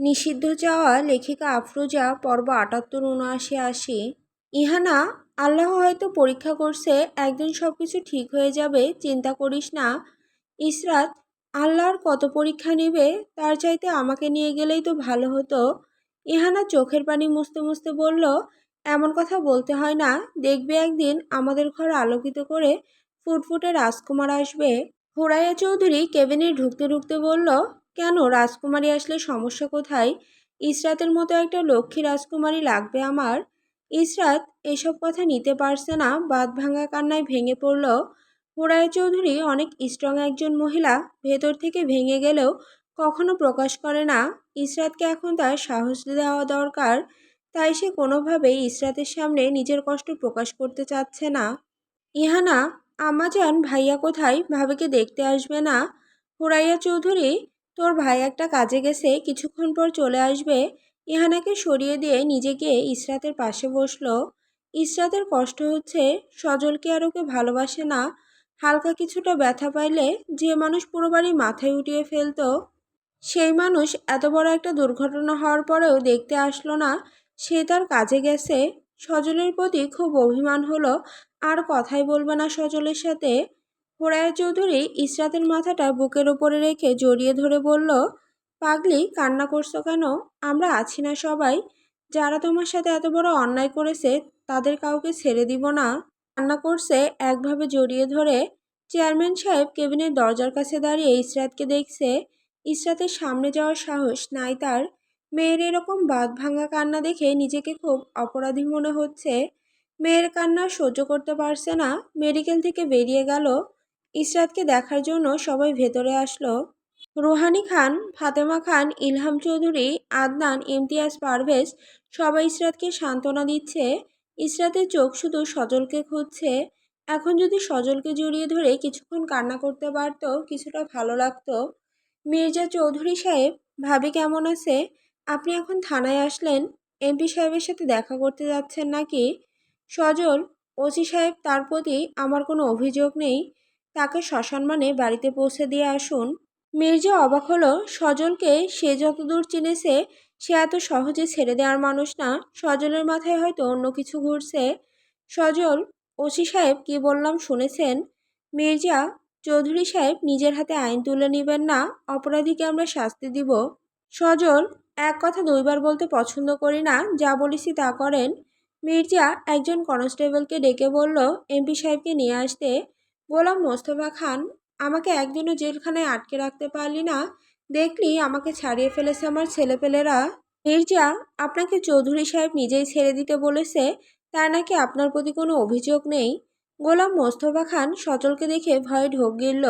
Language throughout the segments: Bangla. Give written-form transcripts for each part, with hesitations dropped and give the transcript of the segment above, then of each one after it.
নিষিদ্ধ চাওয়া লেখিকা আফরোজা পর্ব ৭৮-৭৯-৮০। ইহানা, আল্লাহ হয়তো পরীক্ষা করছে, একদিন সব কিছু ঠিক হয়ে যাবে, চিন্তা করিস না। ইসরাত, আল্লাহর কত পরীক্ষা নিবে, তার চাইতে আমাকে নিয়ে গেলেই তো ভালো হতো। ইহানা চোখের পানি মুছতে মুছতে বলল, এমন কথা বলতে হয় না, দেখবে একদিন আমাদের ঘর আলোকিত করে ফুটফুটে রাজকুমার আসবে। হুরাইয়া চৌধুরী কেবিনে ঢুকতে ঢুকতে বলল, কেন, রাজকুমারী আসলে সমস্যা কোথায়? ইসরাতের মতো একটা লক্ষ্মী রাজকুমারী লাগবে আমার। ইসরাত এসব কথা নিতে পারছে না, বাঁধ ভাঙা কান্নায় ভেঙে পড়ল। হুরাইয়া চৌধুরী অনেক স্ট্রং একজন মহিলা, ভেতর থেকে ভেঙে গেলেও কখনো প্রকাশ করে না। ইসরাতকে এখন তার সাহস দেওয়া দরকার, তাই সে কোনোভাবেই ইসরাতের সামনে নিজের কষ্ট প্রকাশ করতে চাচ্ছে না। ইহানা, আম্মাজান ভাইয়া কোথায়, ভাবিকে দেখতে আসবে না? হুরাইয়া চৌধুরী, তোর ভাই একটা কাজে গেছে, কিছুক্ষণ পর চলে আসবে। ইহানাকে সরিয়ে দিয়ে নিজে গিয়ে ইসরাতের পাশে বসলো। ইসরাতের কষ্ট হচ্ছে, সজলকে আর ওকে ভালোবাসে না। হালকা কিছুটা ব্যথা পাইলে যে মানুষ পুরো বাড়ি মাথায় উঠিয়ে ফেলতো, সেই মানুষ এত বড় একটা দুর্ঘটনা হওয়ার পরেও দেখতে আসলো না। সে তার কাজে গেছে। সজলের প্রতি খুব অভিমান হলো, আর কথাই বলবে না সজলের সাথে। হুরায়া চৌধুরী ইসরাতের মাথাটা বুকের ওপরে রেখে জড়িয়ে ধরে বলল, পাগলি, কান্না করছো কেন? আমরা আছি না সবাই? যারা তোমার সাথে এত বড় অন্যায় করেছে তাদের কাউকে ছেড়ে দিব না। কান্না করছে একভাবে জড়িয়ে ধরে। চেয়ারম্যান সাহেব কেবিনের দরজার কাছে দাঁড়িয়ে ইসরাতকে দেখছে। ইসরাতের সামনে যাওয়ার সাহস নাই তার। মেয়ের এরকম বাঁধ ভাঙা কান্না দেখে নিজেকে খুব অপরাধী মনে হচ্ছে। মেয়ের কান্না সহ্য করতে পারছে না, মেডিকেল থেকে বেরিয়ে গেল। ইসরাতকে দেখার জন্য সবাই ভেতরে আসলো। রুহানি খান, ফাতেমা খান, ইলহাম চৌধুরী, আদনান, ইমতিয়াজ, পারভেজ সবাই ইসরাতকে সান্ত্বনা দিচ্ছে। ইসরাতের চোখ শুধু সজলকে খুঁজছে। এখন যদি সজলকে জড়িয়ে ধরে কিছুক্ষণ কান্না করতে পারতো, কিছুটা ভালো লাগতো। মির্জা চৌধুরী সাহেব, ভাবি কেমন আছে? আপনি এখন থানায় আসলেন, এমপি সাহেবের সাথে দেখা করতে যাচ্ছেন নাকি? সজল, ওসি সাহেব, তার প্রতি আমার কোনো অভিযোগ নেই, তাকে সসম্মানে বাড়িতে পৌঁছে দিয়ে আসুন। মির্জা অবাক হলো, সজলকে সে যতদূর চিনেছে সে এত সহজে ছেড়ে দেওয়ার মানুষ না। সজলের মাথায় হয়তো অন্য কিছু ঘুরছে। সজল, ওসি সাহেব কি বললাম শুনেছেন? মির্জা চৌধুরী সাহেব নিজের হাতে আইন তুলে নেবেন না, অপরাধীকে আমরা শাস্তি দিব। সজল, এক কথা দুইবার বলতে পছন্দ করি না, যা বলেছি তা করেন। মির্জা একজন কনস্টেবলকে ডেকে বলল এমপি সাহেবকে নিয়ে আসতে। গোলাম মোস্তফা খান, আমাকে একদিনও জেলখানায় আটকে রাখতে পারলি না, দেখলি আমাকে ছাড়িয়ে ফেলেছে আমার ছেলেপেলেরা। মির্জা, আপনাকে চৌধুরী সাহেব নিজেই ছেড়ে দিতে বলেছে, তার নাকি আপনার প্রতি কোনো অভিযোগ নেই। গোলাম মোস্তফা খান সজলকে দেখে ভয়ে ঢোক গিলল।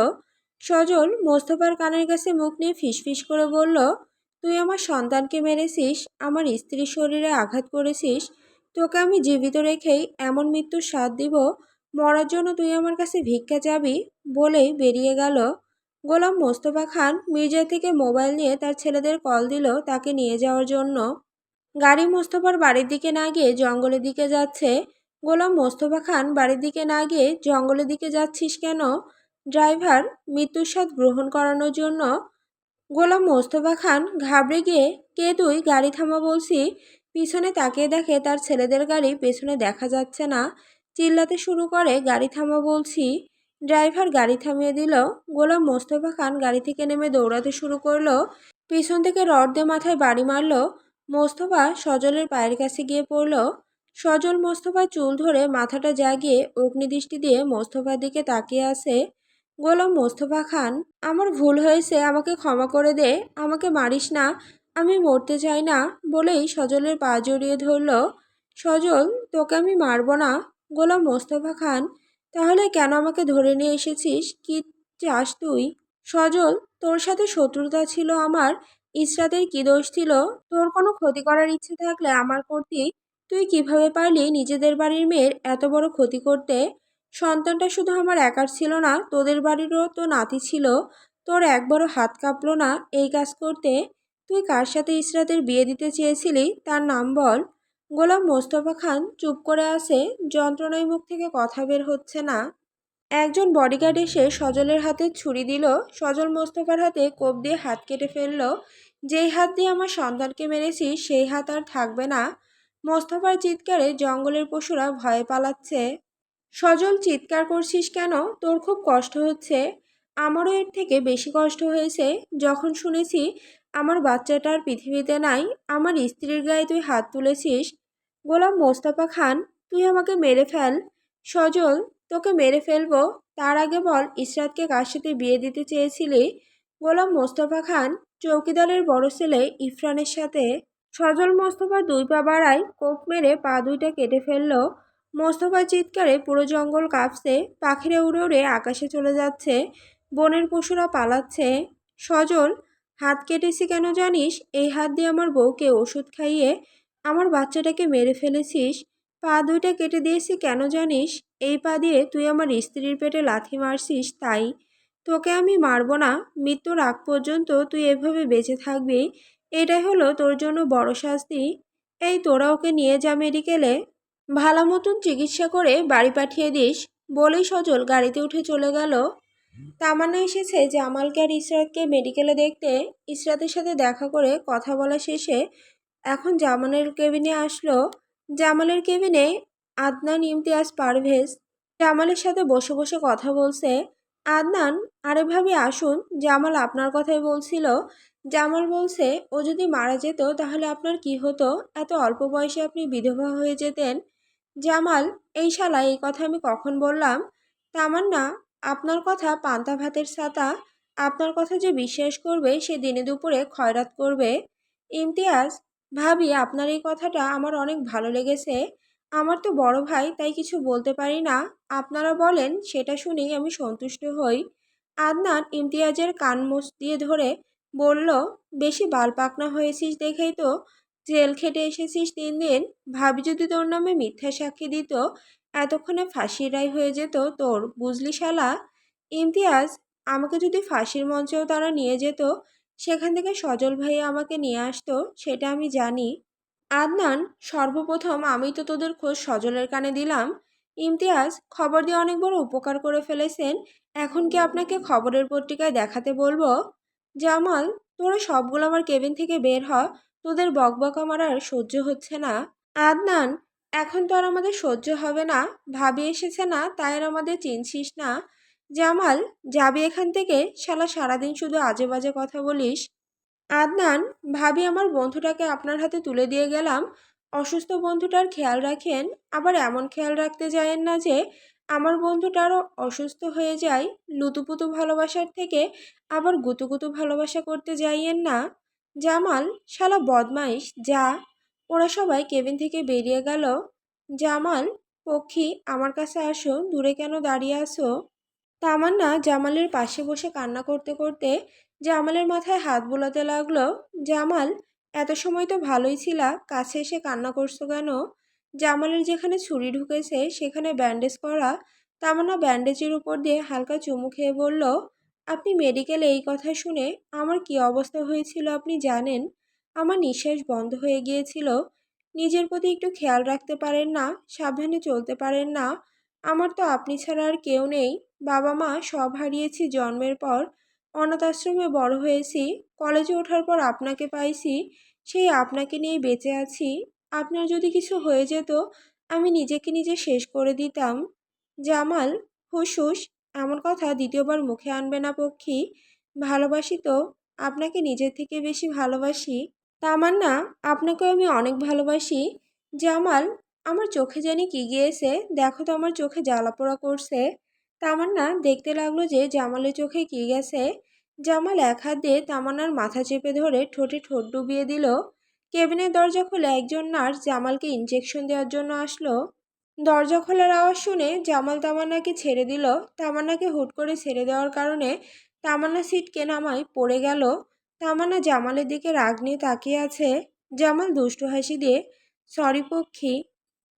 সজল মোস্তফার কানের কাছে মুখ নিয়ে ফিসফিস করে বলল, তুই আমার সন্তানকে মেরেছিস, আমার স্ত্রীর শরীরে আঘাত করেছিস, তোকে আমি জীবিত রেখেই এমন মৃত্যুর স্বাদ দিব, মরার জন্য তুই আমার কাছে ভিক্ষা চাবি, বলেই বেরিয়ে গেল। গোলাম মোস্তফা খান মির্জা থেকে মোবাইল নিয়ে তার ছেলেদের কল দিল তাকে নিয়ে যাওয়ার জন্য। গাড়ি মোস্তফার বাড়ির দিকে না গিয়ে জঙ্গলের দিকে যাচ্ছে। গোলাম মোস্তফা খান, বাড়ির দিকে না গিয়ে জঙ্গলের দিকে যাচ্ছিস কেন? ড্রাইভার, মৃত্যুর স্বাদ গ্রহণ করানোর জন্য। গোলাম মোস্তফা খান ঘাবড়ে গিয়ে, কে তুই, গাড়ি থামা বলছি। পিছনে তাকিয়ে দেখে তার ছেলেদের গাড়ি পেছনে দেখা যাচ্ছে না। চিল্লাতে শুরু করে, গাড়ি থামা বলছি। ড্রাইভার গাড়ি থামিয়ে দিল। গোলাম মোস্তফা খান গাড়ি থেকে নেমে দৌড়াতে শুরু করলো। পিছন থেকে রড দিয়ে মাথায় বাড়ি মারল। মোস্তফা সজলের পায়ের কাছে গিয়ে পড়ল। সজল মোস্তফার চুল ধরে মাথাটা জাগিয়ে অগ্নিদৃষ্টি দিয়ে মোস্তফার দিকে তাকিয়ে আছে। গোলাম মোস্তফা খান, আমার ভুল হয়েছে, আমাকে ক্ষমা করে দে, আমাকে মারিস না, আমি মরতে চাই না, বলেই সজলের পা জড়িয়ে ধরল। সজল, তোকে আমি মারব না। গোলাম মোস্তফা খান, তাহলে কেন আমাকে ধরে নিয়ে এসেছিস, কি চাস তুই? সজল, তোর সাথে শত্রুতা ছিল আমার, ইসরাতের কি দোষ ছিল? তোর কোনো ক্ষতি করার ইচ্ছে থাকলে আমার করতি, তুই কিভাবে পারলি নিজেদের বাড়ির মেয়ের এত বড় ক্ষতি করতে? সন্তানটা শুধু আমার একার ছিল না, তোদের বাড়িরও তো নাতি ছিল, তোর একবারও হাত কাঁপলো না এই কাজ করতে? তুই কার সাথে ইসরাতের বিয়ে দিতে চেয়েছিলি, তার নাম বল। গোলাম মোস্তফা খান চুপ করে আছে, যন্ত্রণায় মুখ থেকে কথা বের হচ্ছে না। একজন বডিগার্ড এসে সজলের হাতে ছুরি দিল। সজল মোস্তফার হাতে কোপ দিয়ে হাত কেটে ফেলল। যেই হাত দিয়ে আমার সন্তানকে মেরেছিস সেই হাত আর থাকবে না। মোস্তফার চিৎকারে জঙ্গলের পশুরা ভয়ে পালাচ্ছে। সজল, চিৎকার করছিস কেন? তোর খুব কষ্ট হচ্ছে? আমারও এর থেকে বেশি কষ্ট হয়েছে যখন শুনেছি আমার বাচ্চাটার পৃথিবীতে নাই। আমার স্ত্রীর গায়ে তুই হাত তুলেছিস। গোলাম মোস্তফা খান, তুই আমাকে মেরে ফেল। সজল, তোকে মেরে ফেলবো। তার আগে বল, ইসরাতকে কার সাথে বিয়ে দিতে চেয়েছিলি? গোলাম মোস্তফা খান, চৌকিদারের বড় ছেলে ইরফানের সাথে। সজল মোস্তফা দুই পা বাড়ায়, কোপ মেরে পা দুইটা কেটে ফেলল। মোস্তফার চিৎকারে পুরো জঙ্গল কাঁপছে, পাখিরা উড়ে উড়ে আকাশে চলে যাচ্ছে, বনের পশুরা পালাচ্ছে। সজল, হাত কেটেছি কেন জানিস? এই হাত দিয়ে আমার বউকে ওষুধ খাইয়ে আমার বাচ্চাটাকে মেরে ফেলেছিস। পা দুইটা কেটে দিয়েছি কেন জানিস? এই পা দিয়ে তুই আমার স্ত্রীর পেটে লাথি মারছিস তাই। তোকে আমি মারবো না, মৃত্যুর আগ পর্যন্ত তুই এভাবে বেঁচে থাকবি। এটাই হলো তোর জন্য বড় শাস্তি। এই, তোরা ওকে নিয়ে যা মেডিকেলে, ভালো মতন চিকিৎসা করে বাড়ি পাঠিয়ে দিস। বলেই সজল গাড়িতে উঠে চলে গেল। তামান্না এসেছে জামালকে আর ইসরাতকে মেডিকেলে দেখতে। ইসরাতের সাথে দেখা করে কথা বলা শেষে এখন জামালের কেবিনে আসলো। জামালের কেবিনে আদনান, ইমতিয়াজ, পারভেজ জামালের সাথে বসে বসে কথা বলছে। আদনান, আরে ভাবি আসুন, জামাল আপনার কথাই বলছিল। জামাল বলছে ও যদি মারা যেত তাহলে আপনার কি হতো? এত অল্প বয়সে আপনি বিধবা হয়ে যেতেন। জামাল, এই শালা, এই কথা আমি কখন বললাম? তামান্না, আপনার কথা পান্তা ভাতের ছাতা। আপনার কথা যে বিশ্বাস করবে সে দিনে দুপুরে খয়রাত করবে। ইমতিয়াজ, ভাবি আপনার এই কথাটা আমার অনেক ভালো লেগেছে। আমার তো বড় ভাই, তাই কিছু বলতে পারি না। আপনারা বলেন সেটা শুনেই আমি সন্তুষ্ট হই। আদনান ইমতিয়াজের কান মোচ দিয়ে ধরে বলল, বেশি বাল পাকনা হয়েছিস দেখেই তো জেল খেটে এসেছিস 3 দিন। ভাবি যদি তোর নামে মিথ্যা সাক্ষী দিত এতক্ষণে ফাঁসির রায় হয়ে যেত তোর, বুঝলি শালা। ইমতিয়াজ, আমাকে যদি ফাঁসির মঞ্চেও তারা নিয়ে যেত, সেখান থেকে সজল ভাইয়া আমাকে নিয়ে আসতো, সেটা আমি জানি। আদনান, সর্বপ্রথম আমি তো তোদের খোঁজ সজলের কানে দিলাম। ইমতিয়াজ, খবর দিয়ে অনেক বড় উপকার করে ফেলেছেন। এখন কি আপনাকে খবরের পত্রিকায় দেখাতে বলবো? জামাল, তোরা সবগুলো আমার কেবিন থেকে বের হ। তোদের বকবক আমার আর সহ্য হচ্ছে না। আদনান, এখন তো আর আমাদের সহ্য হবে না। ভাবি এসেছে না, তাই আর আমাদের চিনছিস না। জামাল, যাবি এখান থেকে? শালা সারাদিন শুধু আজে বাজে কথা বলিস। আদনান, ভাবি আমার বন্ধুটাকে আপনার হাতে তুলে দিয়ে গেলাম। অসুস্থ বন্ধুটার খেয়াল রাখেন, আবার এমন খেয়াল রাখতে যায়েন না যে আমার বন্ধুটারও অসুস্থ হয়ে যায়। লুতুপুতু ভালোবাসার থেকে আবার গুতুগুতু ভালোবাসা করতে যাইয়েন না। জামাল, শালা বদমাইশ, যা। ওরা সবাই কেবিন থেকে বেরিয়ে গেল। জামাল, পক্ষী, আমার কাছে আসো, দূরে কেন দাঁড়িয়ে আছো? তামান্না জামালের পাশে বসে কান্না করতে করতে জামালের মাথায় হাত বুলাতে লাগলো। জামাল, এত সময় তো ভালোই ছিলা, কাছে এসে কান্না করছো কেন? জামালের যেখানে ছুরি ঢুকেছে সেখানে ব্যান্ডেজ করা। তামান্না ব্যান্ডেজের উপর দিয়ে হালকা চুমু খেয়ে বলল, আপনি মেডিকেলে এই কথা শুনে আমার কি অবস্থা হয়েছিল আপনি জানেন? আমার নিঃশ্বাস বন্ধ হয়ে গিয়েছিল। নিজের প্রতি একটু খেয়াল রাখতে পারেন না? সাবধানে চলতে পারেন না? আমার তো আপনি ছাড়া আর কেউ নেই। বাবা মা সব হারিয়েছি জন্মের পর। অনাথ আশ্রমে বড় হয়েছি। কলেজে ওঠার পর আপনাকে পাইছি। সেই আপনাকে নিয়েই বেঁচে আছি। আপনার যদি কিছু হয়ে যেত আমি নিজেকে নিজে শেষ করে দিতাম। জামাল, হুস হুস, এমন কথা দ্বিতীয়বার মুখে আনবে না পক্ষী। ভালোবাসি তো, আপনাকে নিজের থেকে বেশি ভালোবাসি। তামান্না, আপনাকেও আমি অনেক ভালোবাসি। জামাল, আমার চোখে জানি কি গিয়েছে, দেখো তো আমার চোখে জ্বালাপোড়া করছে। তামান্না দেখতে লাগলো যে জামালের চোখে কি গেছে। জামাল এক হাত দিয়ে তামান্নার মাথা চেপে ধরে ঠোঁটে ঠোঁট ডুবিয়ে দিল। কেবিনের দরজা খুলে একজন নার্স জামালকে ইনজেকশন দেওয়ার জন্য আসলো। দরজা খোলার আওয়াজ শুনে জামাল তামান্নাকে ছেড়ে দিল। তামান্নাকে হুট করে ছেড়ে দেওয়ার কারণে তামান্না সিটকে নামায় পড়ে গেল। তামান্না জামালের দিকে রাগ নিয়ে তাকিয়ে আছে। জামাল দুষ্টু হাসি দিয়ে, সরি পক্ষী।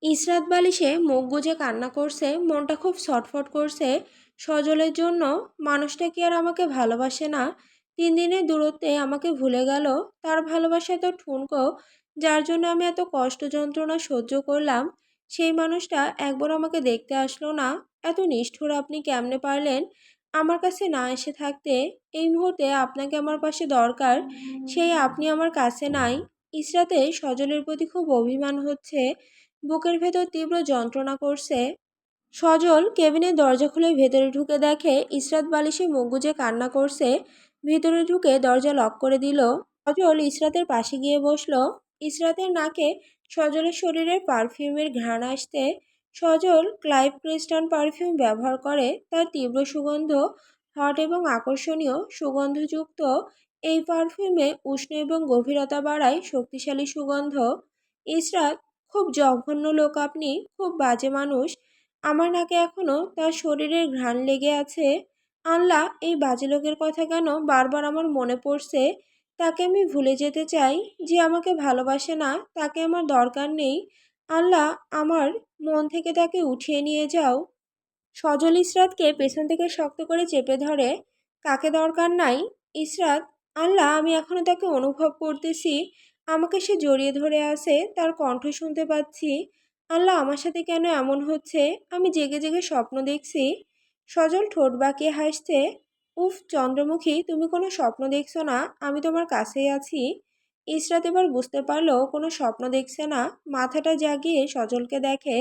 ইসরাত বালিশে মুখ গুজে কান্না করছে, মনটা খুব ছটফট করছে সজলের জন্য। মানুষটা কি আর আমাকে ভালোবাসে না? 3 দিনের দূরত্বে আমাকে ভুলে গেল। তার ভালোবাসা এত ঠুনকো, যার জন্য আমি এত কষ্ট যন্ত্রণা সহ্য করলাম। সেই মানুষটা একবার আমাকে দেখতে আসলো না। এত নিষ্ঠুর আপনি কেমনে পারলেন? আমার কাছে না এসে থাকতে। এই মুহূর্তে আপনাকে আমার পাশে দরকার, সেই আপনি আমার কাছে নাই। ইসরাতে সজলের প্রতি খুব অভিমান হচ্ছে, বুকের ভেতর তীব্র যন্ত্রণা করছে। সজল কেবিনের দরজা খুলে ভেতরে ঢুকে দেখে ইসরাত বালিশে মুখ গুজে কান্না করছে। ভেতরে ঢুকে দরজা লক করে দিল। সজল ইসরাতের পাশে গিয়ে বসলো। ইসরাতের নাকে সজলের শরীরের পারফিউমের ঘ্রাণ আসতে। সজল ক্লাইভ ক্রিস্টান পারফিউম ব্যবহার করে। তার তীব্র সুগন্ধ, হট এবং আকর্ষণীয় সুগন্ধযুক্ত এই পারফিউমে উষ্ণ এবং গভীরতা বাড়ায় শক্তিশালী সুগন্ধ। ইসরাত, খুব জঘন্য লোক আপনি, খুব বাজে মানুষ। আমার নাকে এখনো তার শরীরের ঘ্রাণ লেগে আছে। আল্লাহ, এই বাজে লোকের কথা কেন বারবার আমার মনে পড়ছে। তাকে আমি ভুলে যেতে চাই। যে আমাকে ভালোবাসে না, তাকে আমার দরকার নেই। আল্লাহ, আমার মন থেকে তাকে উঠিয়ে নিয়ে যাও। সজল ইসরাতকে পেছন থেকে শক্ত করে চেপে ধরে। কাকে দরকার নাই? ইসরাত, আল্লাহ, আমি এখনো তাকে অনুভব করতেছি। আমাকে সে জড়িয়ে ধরে আছে, তার কণ্ঠ শুনতে পাচ্ছি। আল্লাহ, আমার সাথে কেন এমন হচ্ছে? আমি জেগে জেগে স্বপ্ন দেখছি। সজল ঠোঁট বাঁকিয়ে হাসছে। উফ চন্দ্রমুখী, তুমি কোনো স্বপ্ন দেখছো না, আমি তোমার কাছেই আছি। ইসরাত এবার বুঝতে পারলো কোনো স্বপ্ন দেখছে না। মাথাটা জাগিয়ে সজলকে দেখে।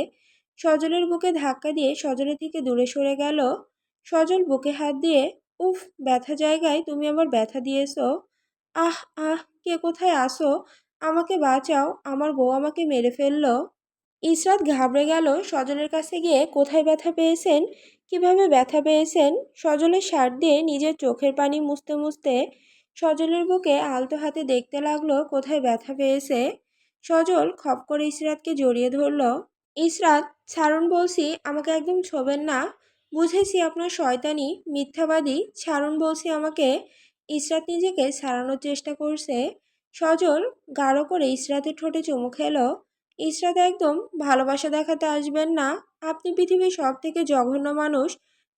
সজলের বুকে ধাক্কা দিয়ে সজলের থেকে দূরে সরে গেল। সজল বুকে হাত দিয়ে, উফ, ব্যথা জায়গায় তুমি আবার ব্যথা দিয়েছো। আহ আহ, কে কোথায় আসো? আমাকে বাঁচাও, আমার বউ আমাকে মেরে ফেললো। ইসরাত ঘাবড়ে গেল। সজলের কাছে গিয়ে কোথায় ব্যথা পেয়েছেন, কিভাবে ব্যথা পেয়েছেন? সজলের শার্ট দিয়ে নিজের চোখের পানি মুছতে মুছতে সজলের বুকে আলতো হাতে দেখতে লাগলো কোথায় ব্যথা পেয়েছে। সজল খপ করে ইসরাতকে জড়িয়ে ধরল। ইসরাত, ছাড়ুন বলছি, আমাকে একদম ছোবেন না। বুঝেছি আপনার শয়তানি, মিথ্যাবাদী, ছাড়ুন বলছি আমাকে। ইসরাত নিজেকে ছাড়ানোর চেষ্টা করছে। সজল গাঢ় করে ইসরাতের ঠোঁটে চুমু খেলো। ইসরাত, একদম ভালোবাসা দেখাতে আসবেন না। আপনি পৃথিবীর সব থেকে জঘন্য মানুষ,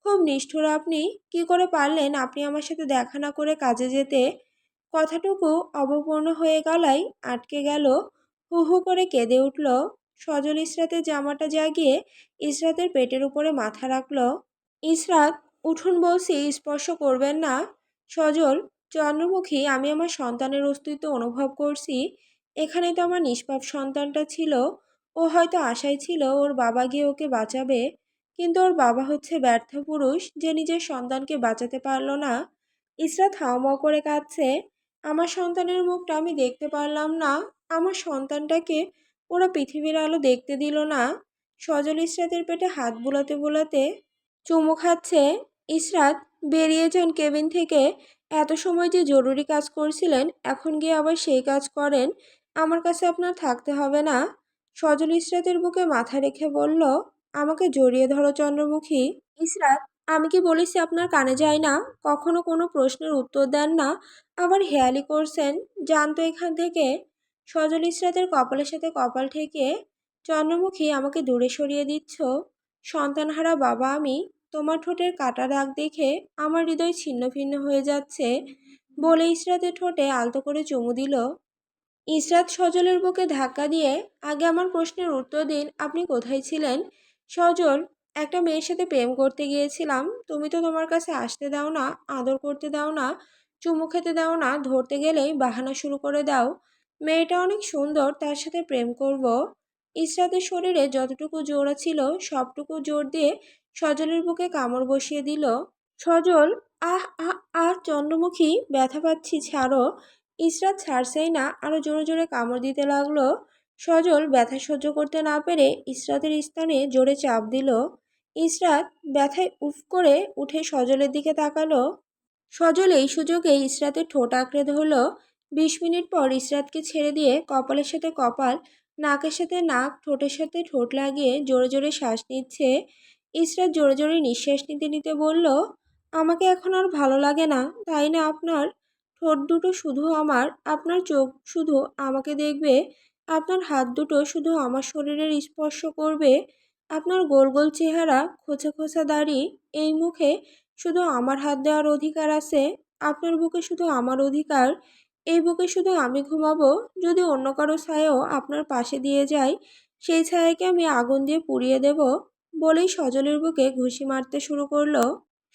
খুব নিষ্ঠুর আপনি। কি করে পারলেন আপনি আমার সাথে দেখা না করে কাজে যেতে? কথাটুকু অবপূর্ণ হয়ে গলায় আটকে গেল। হু হু করে কেঁদে উঠল। সজল ইসরাতের জামাটা জাগিয়ে ইসরাতের পেটের উপরে মাথা রাখল। ইসরাত, উঠুন বলছি, স্পর্শ করবেন না। সজল, চন্দ্রমুখী, আমি আমার সন্তানের অস্তিত্ব অনুভব করছি। এখানেই তো আমার নিষ্পাপ সন্তানটা ছিল। ও হয়তো আশায় ছিল ওর বাবা গিয়ে ওকে বাঁচাবে, কিন্তু ওর বাবা হচ্ছে ব্যর্থ পুরুষ যে নিজের সন্তানকে বাঁচাতে পারল না। ইসরাত হাউমাউ করে কাঁদছে। আমার সন্তানের মুখটা আমি দেখতে পারলাম না। আমার সন্তানটাকে ওরা পৃথিবীর আলো দেখতে দিল না। সজল ইসরাতের পেটে হাত বুলাতে বুলাতে চুমু খাচ্ছে। ইসরাত, বেরিয়ে যান কেবিন থেকে। এত সময় যে জরুরি কাজ করছিলেন, এখন গিয়ে আবার সেই কাজ করেন। আমার কাছে আপনার থাকতে হবে না। সজল ইসরাতের বুকে মাথা রেখে বলল, আমাকে জড়িয়ে ধরো চন্দ্রমুখী। ইসরাত, আমি কি বলেছি আপনার কানে যায় না? কখনো কোনো প্রশ্নের উত্তর দেন না, আবার হেয়ালি করছেন। জানতো এখান থেকে। সজল ইসরাতের কপালের সাথে কপাল ঠেকে, চন্দ্রমুখী, আমাকে দূরে সরিয়ে দিচ্ছ। সন্তানহারা বাবা আমি। তোমার ঠোঁটের কাটা দাগ দেখে আমার হৃদয় ছিন্ন ভিন্ন হয়ে যাচ্ছে। বলে ইসরাতের ঠোঁটে আলতো করে চুমু দিল। ইসরাত সজলের বুকে ধাক্কা দিয়ে, আগে আমার প্রশ্নের উত্তর দিন, আপনি কোথায় ছিলেন? সজল, একটা মেয়ের সাথে প্রেম করতে গিয়েছিলাম। তুমি তো তোমার কাছে আসতে দাও না, আদর করতে দাও না, চুমু খেতে দাও না, ধরতে গেলেই বাহানা শুরু করে দাও। মেয়েটা অনেক সুন্দর, তার সাথে প্রেম করব। ইসরাতের শরীরে যতটুকু জোর ছিল সবটুকু জোর দিয়ে সজলের বুকে কামড় বসিয়ে দিল। সজল, আহ আহ আহ, চন্দ্রমুখী, ব্যথা পাচ্ছি, ছাড়ো। ইসরাত ছাড়ছেই না, আরো জোরে জোরে কামড় দিতে লাগলো। সজল ব্যথা সহ্য করতে না পেরে ইসরাতের স্থানে জোরে চাপ দিল। ইসরাত ব্যথায় উফ করে উঠে সজলের দিকে তাকালো। সজল এই সুযোগে ইসরাতের ঠোঁট আঁকড়ে ধরল। 20 মিনিট পর ইসরাতকে ছেড়ে দিয়ে কপালের সাথে কপাল, নাকের সাথে নাক, ঠোঁটের সাথে ঠোঁট লাগিয়ে জোরে জোরে শ্বাস নিচ্ছে। ইসরাত জোরে জোরে নিঃশ্বাস নিতে নিতে বলল, আমাকে এখন আর ভালো লাগে না, তাই না? আপনার ঠোঁট দুটো শুধু আমার, আপনার চোখ শুধু আমাকে দেখবে, আপনার হাত দুটো শুধু আমার শরীরের স্পর্শ করবে, আপনার গোল গোল চেহারা, খোঁচা খোঁচা দাড়ি, এই মুখে শুধু আমার হাত দেওয়ার অধিকার আছে। আপনার বুকে শুধু আমার অধিকার। এই বুকে শুধু আমি ঘুমাবো। যদি অন্য কারো ছায়াও আপনার পাশে দিয়ে যায়, সেই ছায়াকে আমি আগুন দিয়ে পুড়িয়ে দেব। বলেই সজলের বুকে ঘুষি মারতে শুরু করলো।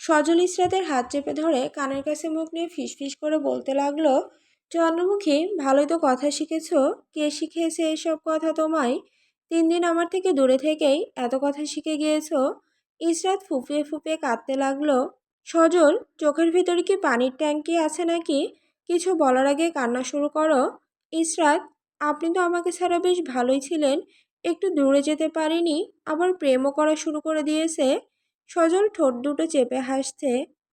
সজল ইসরাতের হাত চেপে ধরে কানের কাছে মুখ নিয়ে ফিসফিস করে বলতে লাগলো, চন্দ্রমুখী, ভালোই তো কথা শিখেছ। কে শিখিয়েছে এসব কথা তোমায়? 3 দিন আমার থেকে দূরে থেকেই এত কথা শিখে গিয়েছ। ইসরাত ফুপিয়ে ফুপিয়ে কাঁদতে লাগলো। সজল, চোখের ভিতরে কি পানির ট্যাঙ্কি আছে নাকি? কিছু বলার আগে কান্না শুরু করো। ইসরাত, আপনি তো আমাকে ছাড়া বেশ ভালোই ছিলেন, একটু দূরে যেতে পারিনি, আবার প্রেমও করা শুরু করে দিয়েছে। সজল ঠোঁট দুটো চেপে হাসছে।